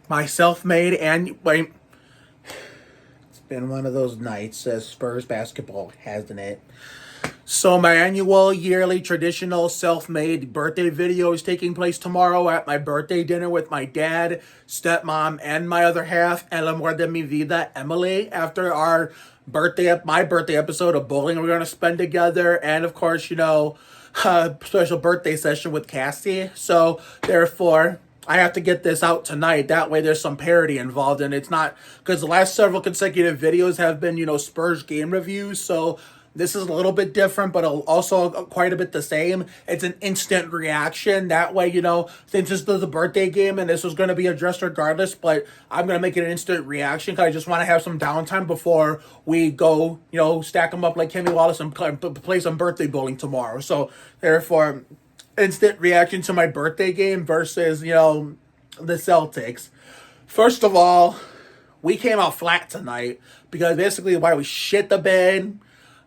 My self-made and wait, it's been one of those nights as Spurs basketball, hasn't it? So my annual, yearly, traditional, self-made birthday video is taking place tomorrow at my birthday dinner with my dad, stepmom, and my other half, El Amor de mi Vida, Emily. After my birthday episode of bowling we're gonna spend together, and of course, special birthday session with Cassie. So therefore, I have to get this out tonight. That way there's some parody involved, and it's not because the last several consecutive videos have been, Spurs game reviews. So this is a little bit different, but also quite a bit the same. It's an instant reaction. That way, since this is the birthday game and this was going to be addressed regardless, but I'm going to make it an instant reaction because I just want to have some downtime before we go, stack them up like Kenny Wallace and play some birthday bowling tomorrow. So, therefore, instant reaction to my birthday game versus, the Celtics. First of all, we came out flat tonight because basically why we shit the bed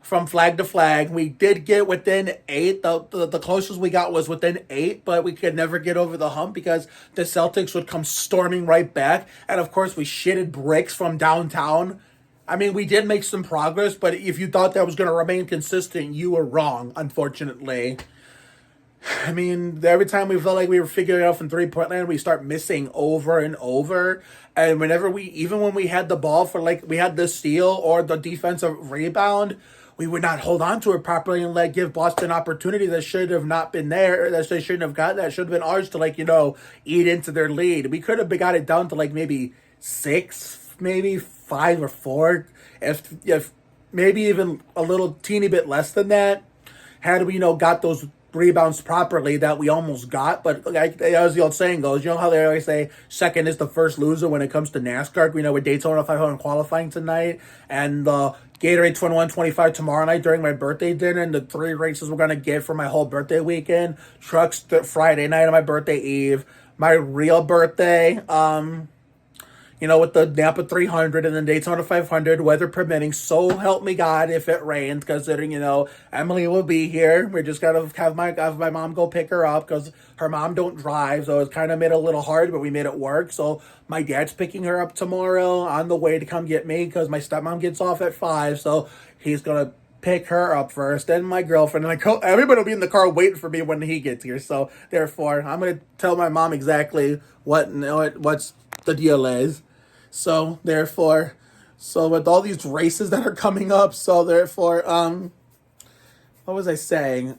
from flag to flag. We did get within 8. The closest we got was within 8, but we could never get over the hump because the Celtics would come storming right back. And of course, we shitted bricks from downtown. I mean, we did make some progress, but if you thought that was going to remain consistent, you were wrong, unfortunately. I mean, every time we felt like we were figuring it out from three-point land, we start missing over and over. And even when we had the ball for we had the steal or the defensive rebound, we would not hold on to it properly and give Boston opportunity that should have not been there, that they shouldn't have gotten, that should have been ours to eat into their lead. We could have got it down to maybe 6, maybe 5 or 4, if maybe even a little teeny bit less than that, had we got those rebounds properly that we almost got. But as the old saying goes, how they always say second is the first loser when it comes to NASCAR. With Daytona 500 qualifying tonight and Gatorade 21-25 tomorrow night during my birthday dinner, and the 3 races we're going to get for my whole birthday weekend. Trucks Friday night on my birthday eve. My real birthday, with the Napa 300 and the Daytona 500, weather permitting. So help me God if it rains, considering, Emily will be here. We're just going to have my mom go pick her up because her mom don't drive. So it's kind of made it a little hard, but we made it work. So my dad's picking her up tomorrow on the way to come get me because my stepmom gets off at 5. So he's going to pick her up first, then my girlfriend, and everybody will be in the car waiting for me when he gets here. So therefore, I'm going to tell my mom exactly what's the deal is. So therefore, with all these races that are coming up, what was I saying?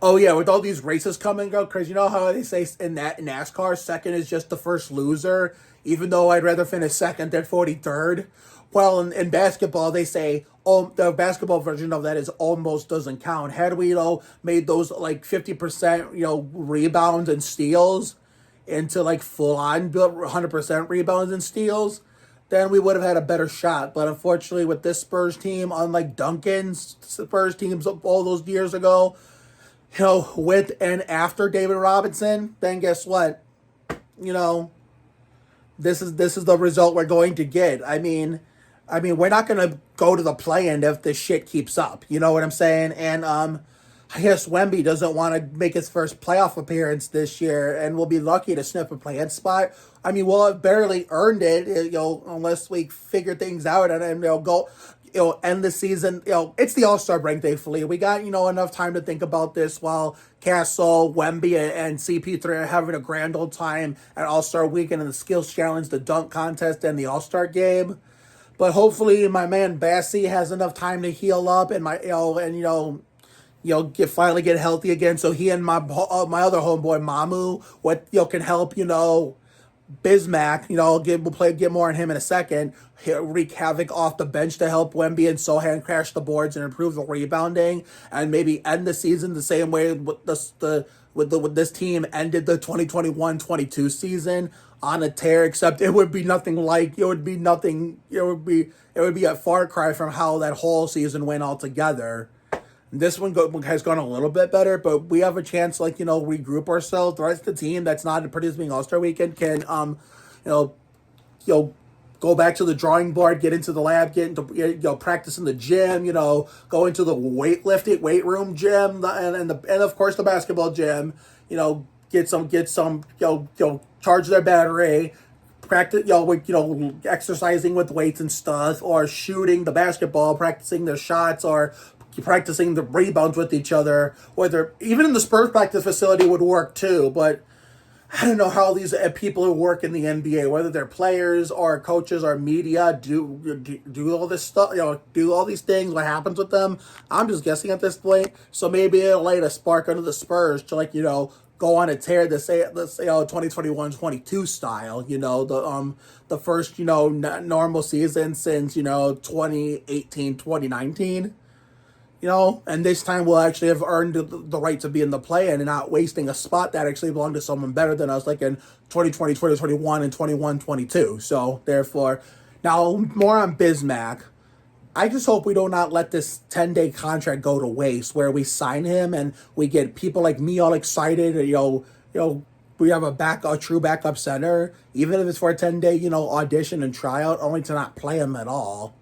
Oh yeah, with all these races coming up, because you know how they say in that NASCAR, second is just the first loser, even though I'd rather finish second than 43rd. Well, in basketball, they say, the basketball version of that is almost doesn't count. Had we, made those 50%, rebounds and steals into full on 100% rebounds and steals, then we would have had a better shot. But unfortunately, with this Spurs team, unlike Duncan's Spurs teams all those years ago, with and after David Robinson, then guess what? This is the result we're going to get. I mean, we're not going to go to the play-in if this shit keeps up. You know what I'm saying? And I guess Wemby doesn't want to make his first playoff appearance this year, and we'll be lucky to snip a play-in spot. I mean, we'll have barely earned it, unless we figure things out and go, end the season. It's the All-Star break, thankfully. We got, enough time to think about this while Castle, Wemby, and CP3 are having a grand old time at All-Star Weekend and the Skills Challenge, the dunk contest, and the All-Star Game. But hopefully my man Bassey has enough time to heal up and finally get healthy again, so he and my other homeboy Mamu, can help, Bismack, get more on him in a second. He'll wreak havoc off the bench to help Wemby and Sochan crash the boards and improve the rebounding, and maybe end the season the same way with this team ended the 2021-22 season on a tear. Except it would be a far cry from how that whole season went altogether. This one has gone a little bit better, but we have a chance, regroup ourselves. The rest of the team that's not participating All-Star Weekend can, go back to the drawing board, get into the lab, get into, practice in the gym, go into the weight room gym, and of course the basketball gym, get charge their battery, practice, exercising with weights and stuff, or shooting the basketball, practicing their shots, or practicing the rebounds with each other. Whether even in the Spurs practice facility would work too, but I don't know how these people who work in the NBA, whether they're players or coaches or media, do all this stuff, do all these things. What happens with them? I'm just guessing at this point. So maybe it'll light a spark under the Spurs to go on a tear. Let's say 2021-22 style. The first normal season since 2018-2019. And this time we'll actually have earned the right to be in the play-in and not wasting a spot that actually belonged to someone better than us, like in 2020, 2021, and 21-22. So, therefore, now more on Bismack. I just hope we do not let this 10-day contract go to waste, where we sign him and we get people like me all excited. We have a true backup center, even if it's for a 10-day, audition and tryout, only to not play him at all.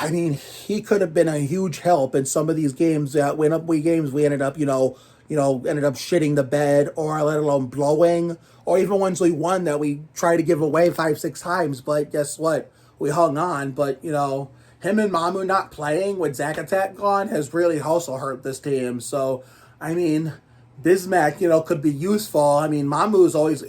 I mean, he could have been a huge help in some of these games that we ended up, shitting the bed, or let alone blowing, or even ones we won that we tried to give away 5-6 times. But guess what? We hung on. But him and Mamu not playing with Zach Attack gone has really also hurt this team. So I mean, Bismack, could be useful. I mean, Mamu has always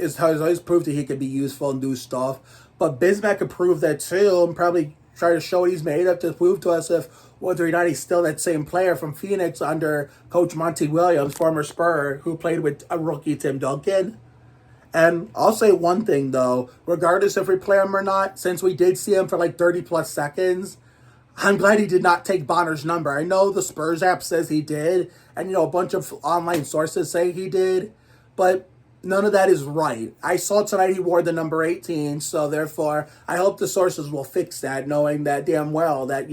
proved that he could be useful and do stuff. But Bismack could prove that too, and probably try to show what he's made up to prove to us if whether or not he's still that same player from Phoenix under Coach Monty Williams, former Spur, who played with a rookie Tim Duncan. And I'll say one thing, though. Regardless if we play him or not, since we did see him for like 30-plus seconds, I'm glad he did not take Bonner's number. I know the Spurs app says he did, and, a bunch of online sources say he did, but none of that is right. I saw tonight he wore the number 18, so therefore I hope the sources will fix that, knowing that damn well that,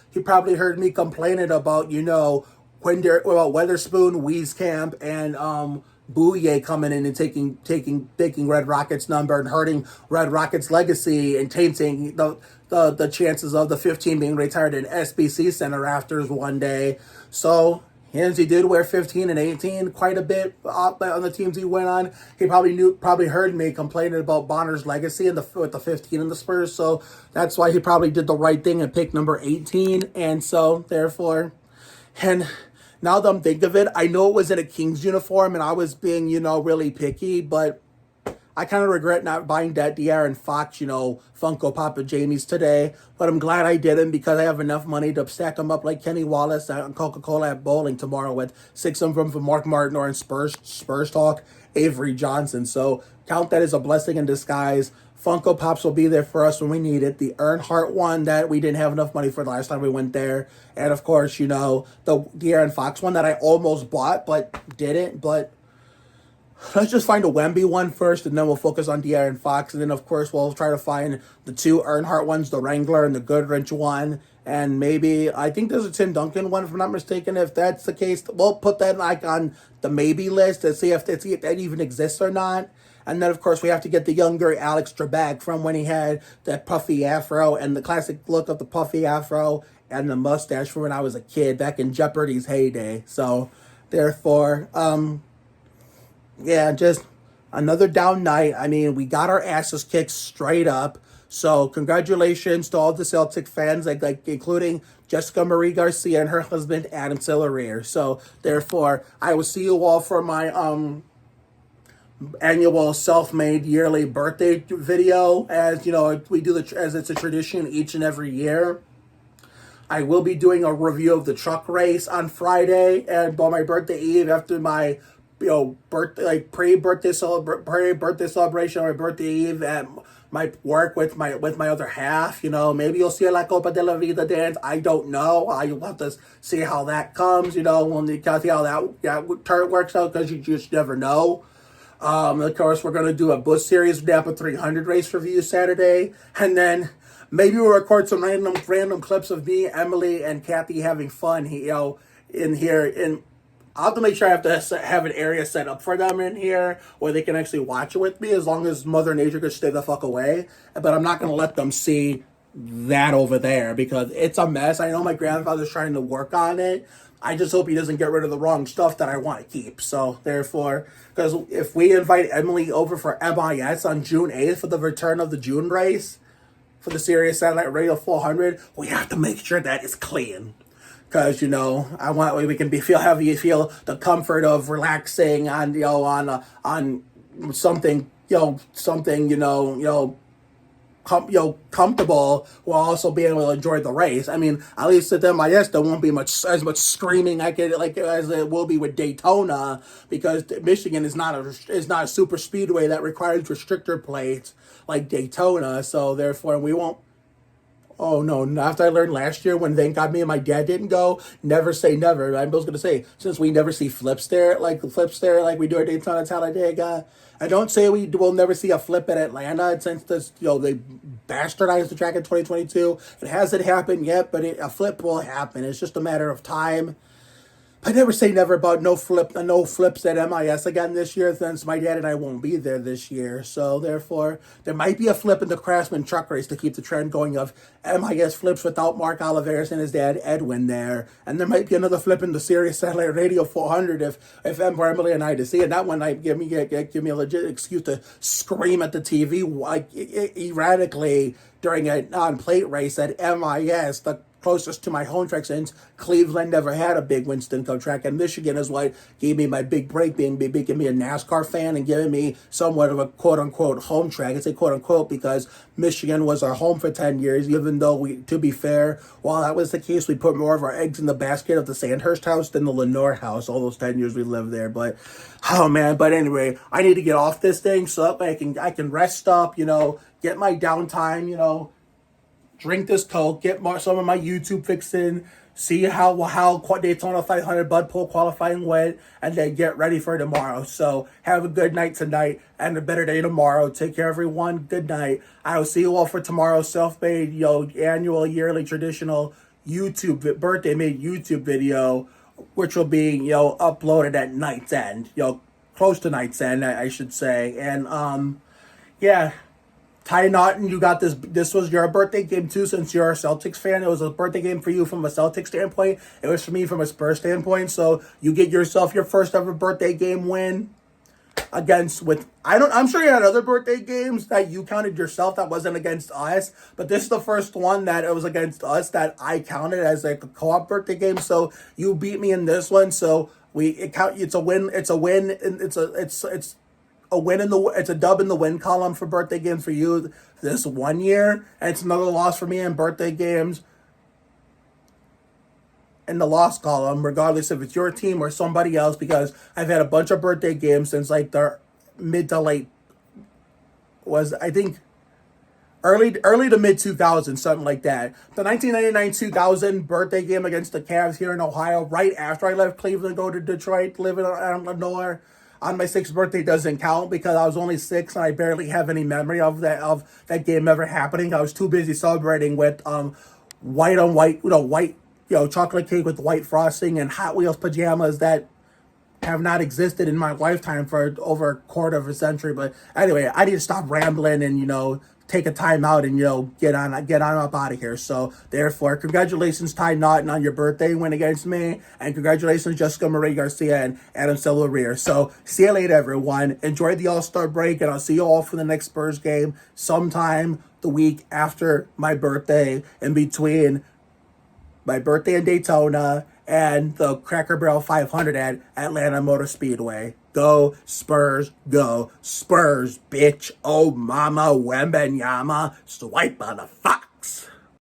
he probably heard me complaining about, about Weatherspoon, Wieskamp, and Bouye coming in and taking Red Rocket's number and hurting Red Rocket's legacy and tainting the chances of the 15 being retired in SBC Center rafters one day. So Hence, he did wear 15 and 18 quite a bit on the teams he went on. He probably heard me complaining about Bonner's legacy with the 15 in the Spurs, so that's why he probably did the right thing and picked number 18. And so, therefore, and now that I'm thinking of it, I know it was in a Kings uniform and I was being, really picky, but I kind of regret not buying that De'Aaron Fox, Funko Pop of Jamie's today. But I'm glad I didn't because I have enough money to stack them up like Kenny Wallace and Coca-Cola at bowling tomorrow with 6 of them from Mark Martin or in Spurs Talk, Avery Johnson. So count that as a blessing in disguise. Funko Pops will be there for us when we need it. The Earnhardt one that we didn't have enough money for the last time we went there. And of course, the De'Aaron Fox one that I almost bought but didn't. But let's just find a Wemby one first, and then we'll focus on De'Aaron Fox. And then, of course, we'll try to find the 2 Earnhardt ones, the Wrangler and the Goodrich one. And maybe, I think there's a Tim Duncan one, if I'm not mistaken. If that's the case, we'll put that on the maybe list to see if that even exists or not. And then, of course, we have to get the younger Alex Trebek from when he had that puffy afro and the classic look of the puffy afro and the mustache from when I was a kid back in Jeopardy's heyday. So, therefore, yeah, just another down night. I mean, we got our asses kicked straight up. So congratulations to all the Celtic fans, like including Jessica Marie Garcia and her husband, Adam Sillereer. So therefore, I will see you all for my annual self-made yearly birthday video. As we do as it's a tradition each and every year. I will be doing a review of the truck race on Friday and on my birthday eve after my pre-birthday celebration or my birthday eve at my work with my other half. Maybe you'll see a La Copa de la Vida dance. I don't know. You'll have to see how that comes. When you see how that turn works out, because you just never know. Of course, we're going to do a Bush Series Napa 300 race review Saturday, and then maybe we'll record some random clips of me, Emily, and Kathy having fun. In here. I'll have to make sure I have to have an area set up for them in here where they can actually watch it with me, as long as Mother Nature could stay the fuck away. But I'm not going to let them see that over there because it's a mess. I know my grandfather's trying to work on it, I just hope he doesn't get rid of the wrong stuff that I want to keep. So therefore, because if we invite Emily over for MIS on June 8th for the return of the June race for the Sirius Satellite Radio 400, we have to make sure that it's clean. Because I want we can feel the comfort of relaxing on on something comfortable while also being able to enjoy the race. I mean, at least at MIS there won't be as much screaming as it will be with Daytona, because Michigan is not a super speedway that requires restrictor plates like Daytona. So therefore, we won't. Oh no! After I learned last year when thank God me and my dad didn't go, never say never. I was gonna say, since we never see flips there like we do at Daytona Talladega, I don't say we will never see a flip at Atlanta since this they bastardized the track in 2022. It hasn't happened yet, but a flip will happen. It's just a matter of time. I never say never about no flips at MIS again this year, since my dad and I won't be there this year. So therefore, there might be a flip in the Craftsman truck race to keep the trend going of MIS flips without Mark Oliveras and his dad Edwin there. And there might be another flip in the Sirius Satellite Radio 400 if Emily and I to see it. That one might give me a legit excuse to scream at the TV erratically during a non-plate race at MIS, the closest to my home track, since Cleveland never had a big Winston Cup track, and Michigan is what gave me my big break, making me a NASCAR fan and giving me somewhat of a quote-unquote home track. I say quote-unquote because Michigan was our home for 10 years, even though to be fair, while that was the case, we put more of our eggs in the basket of the Sandhurst house than the Lenore house, all those 10 years we lived there. But, oh man, but anyway, I need to get off this thing so I can rest up, get my downtime, drink this Coke, get some of my YouTube fix in, see how Daytona 500 Bud Pool qualifying went, and then get ready for tomorrow. So have a good night tonight and a better day tomorrow. Take care, everyone. Good night. I will see you all for tomorrow's self-made, annual, yearly, traditional birthday-made YouTube video, which will be, uploaded at night's end, close to night's end, I should say. And, yeah. Ty Naughton, you got this. This was your birthday game too, since you're a Celtics fan. It was a birthday game for you from a Celtics standpoint. It was for me from a Spurs standpoint. So you get yourself your first ever birthday game win I'm sure you had other birthday games that you counted yourself that wasn't against us, but this is the first one that it was against us that I counted as like a co-op birthday game. So you beat me in this one. So it's a win. It's a win. And it's a win it's a dub in the win column for birthday games for you this 1 year, and it's another loss for me in birthday games in the loss column, regardless if it's your team or somebody else, because I've had a bunch of birthday games since like the mid to late I think early to mid 2000s, something like that. The 1999-2000 birthday game against the Cavs here in Ohio, right after I left Cleveland, go to Detroit, live in Lenore. On my 6th birthday doesn't count because I was only 6 and I barely have any memory of that game ever happening. I was too busy celebrating with white on white, chocolate cake with white frosting and Hot Wheels pajamas that have not existed in my lifetime for over a quarter of a century. But anyway, I need to stop rambling and take a time out and get on up out of here. So therefore, congratulations Ty Naughton on your birthday win against me, and congratulations Jessica Marie Garcia and Adam Silveria. So see you later, everyone. Enjoy the All-Star break, and I'll see you all for the next Spurs game sometime the week after my birthday, in between my birthday in Daytona and the Cracker Barrel 500 at Atlanta Motor Speedway. Go Spurs, bitch. Oh mama, Wemby and Yama, swipe on the 5.